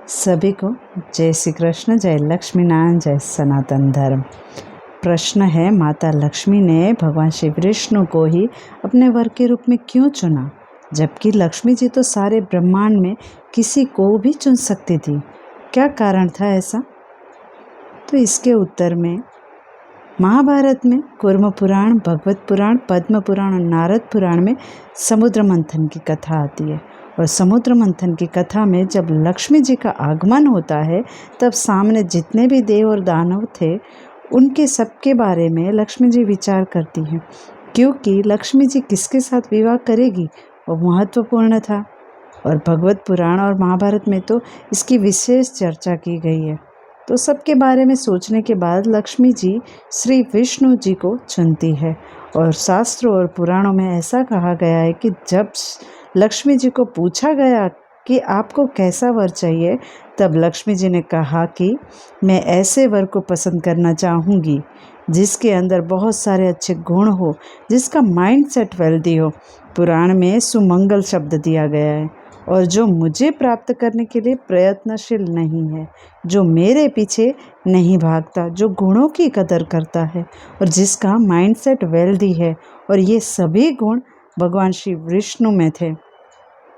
सभी को जय श्री कृष्ण, जय लक्ष्मी नारायण, जय सनातन धर्म। प्रश्न है, माता लक्ष्मी ने भगवान श्री विष्णु को ही अपने वर के रूप में क्यों चुना, जबकि लक्ष्मी जी तो सारे ब्रह्मांड में किसी को भी चुन सकती थी। क्या कारण था ऐसा? तो इसके उत्तर में महाभारत में कूर्म पुराण, भगवत पुराण, पद्म पुराण और नारद पुराण में समुद्र मंथन की कथा आती है। और समुद्र मंथन की कथा में जब लक्ष्मी जी का आगमन होता है, तब सामने जितने भी देव और दानव थे, उनके सबके बारे में लक्ष्मी जी विचार करती हैं, क्योंकि लक्ष्मी जी किसके साथ विवाह करेगी वो महत्वपूर्ण था। और भगवत पुराण और महाभारत में तो इसकी विशेष चर्चा की गई है। तो सबके बारे में सोचने के बाद लक्ष्मी जी श्री विष्णु जी को चुनती है। और शास्त्रों और पुराणों में ऐसा कहा गया है कि जब लक्ष्मी जी को पूछा गया कि आपको कैसा वर चाहिए, तब लक्ष्मी जी ने कहा कि मैं ऐसे वर को पसंद करना चाहूँगी जिसके अंदर बहुत सारे अच्छे गुण हो, जिसका माइंड सेट वेल्दी हो। पुराण में सुमंगल शब्द दिया गया है। और जो मुझे प्राप्त करने के लिए प्रयत्नशील नहीं है, जो मेरे पीछे नहीं भागता, जो गुणों की कदर करता है और जिसका माइंडसेट वेल्दी है। और ये सभी गुण भगवान श्री विष्णु में थे।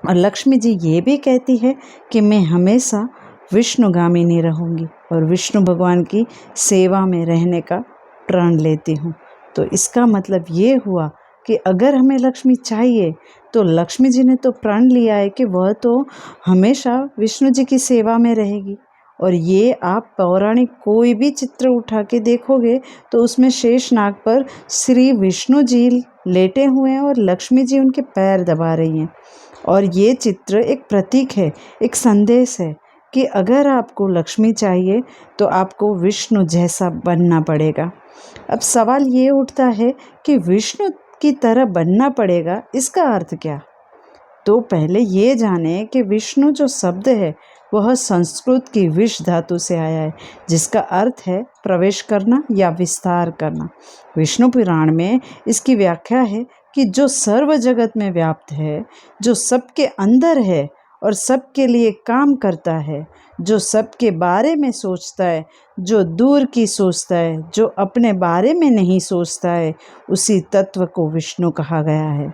और लक्ष्मी जी ये भी कहती है कि मैं हमेशा विष्णुगामिनी रहूँगी और विष्णु भगवान की सेवा में रहने का प्रण लेती हूँ। तो इसका मतलब ये हुआ कि अगर हमें लक्ष्मी चाहिए तो लक्ष्मी जी ने तो प्रण लिया है कि वह तो हमेशा विष्णु जी की सेवा में रहेगी। और ये आप पौराणिक कोई भी चित्र उठा के देखोगे तो उसमें शेषनाग पर श्री विष्णु जी लेटे हुए हैं और लक्ष्मी जी उनके पैर दबा रही हैं। और ये चित्र एक प्रतीक है, एक संदेश है कि अगर आपको लक्ष्मी चाहिए तो आपको विष्णु जैसा बनना पड़ेगा। अब सवाल ये उठता है कि विष्णु की तरह बनना पड़ेगा, इसका अर्थ क्या? तो पहले ये जाने कि विष्णु जो शब्द है वह संस्कृत की विष धातु से आया है, जिसका अर्थ है प्रवेश करना या विस्तार करना। विष्णु पुराण में इसकी व्याख्या है कि जो सर्व जगत में व्याप्त है, जो सबके अंदर है और सबके लिए काम करता है, जो सबके बारे में सोचता है, जो दूर की सोचता है, जो अपने बारे में नहीं सोचता है, उसी तत्व को विष्णु कहा गया है।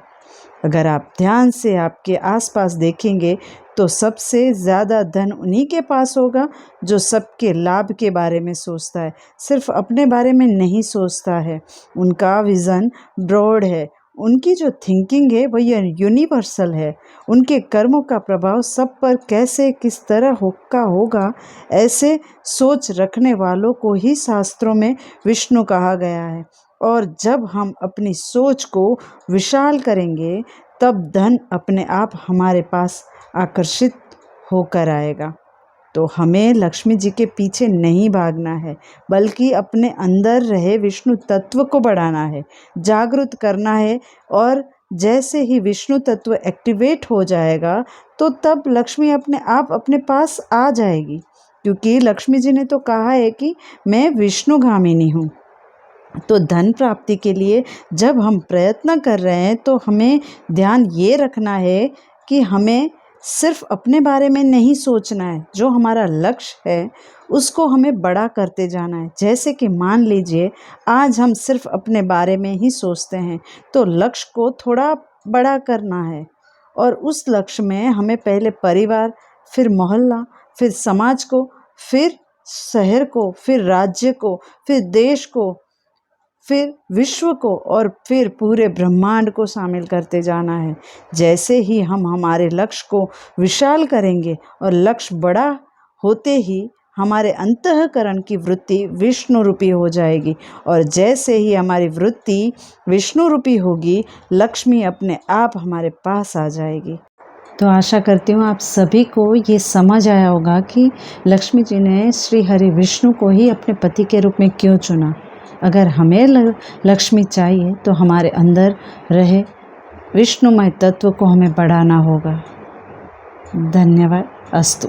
अगर आप ध्यान से आपके आसपास देखेंगे तो सबसे ज़्यादा धन उन्हीं के पास होगा जो सबके लाभ के बारे में सोचता है, सिर्फ अपने बारे में नहीं सोचता है। उनका विज़न ब्रॉड है, उनकी जो थिंकिंग है वह यूनिवर्सल है। उनके कर्मों का प्रभाव सब पर कैसे किस तरह होगा, ऐसे सोच रखने वालों को ही शास्त्रों में विष्णु कहा गया है। और जब हम अपनी सोच को विशाल करेंगे तब धन अपने आप हमारे पास आकर्षित होकर आएगा। तो हमें लक्ष्मी जी के पीछे नहीं भागना है, बल्कि अपने अंदर रहे विष्णु तत्व को बढ़ाना है, जागृत करना है। और जैसे ही विष्णु तत्व एक्टिवेट हो जाएगा तो तब लक्ष्मी अपने आप अपने पास आ जाएगी, क्योंकि लक्ष्मी जी ने तो कहा है कि मैं विष्णुगामिनी हूँ। तो धन प्राप्ति के लिए जब हम प्रयत्न कर रहे हैं तो हमें ध्यान ये रखना है कि हमें सिर्फ अपने बारे में नहीं सोचना है, जो हमारा लक्ष्य है उसको हमें बड़ा करते जाना है। जैसे कि मान लीजिए आज हम सिर्फ अपने बारे में ही सोचते हैं, तो लक्ष्य को थोड़ा बड़ा करना है। और उस लक्ष्य में हमें पहले परिवार, फिर मोहल्ला, फिर समाज को, फिर शहर को, फिर राज्य को, फिर देश को, फिर विश्व को और फिर पूरे ब्रह्मांड को शामिल करते जाना है। जैसे ही हम हमारे लक्ष्य को विशाल करेंगे और लक्ष्य बड़ा होते ही हमारे अंतःकरण की वृत्ति विष्णु रूपी हो जाएगी। और जैसे ही हमारी वृत्ति विष्णु रूपी होगी, लक्ष्मी अपने आप हमारे पास आ जाएगी। तो आशा करती हूँ आप सभी को ये समझ आया होगा कि लक्ष्मी जी ने श्री हरि विष्णु को ही अपने पति के रूप में क्यों चुना। अगर हमें लक्ष्मी चाहिए तो हमारे अंदर रहे विष्णुमय तत्व को हमें बढ़ाना होगा। धन्यवाद। अस्तु।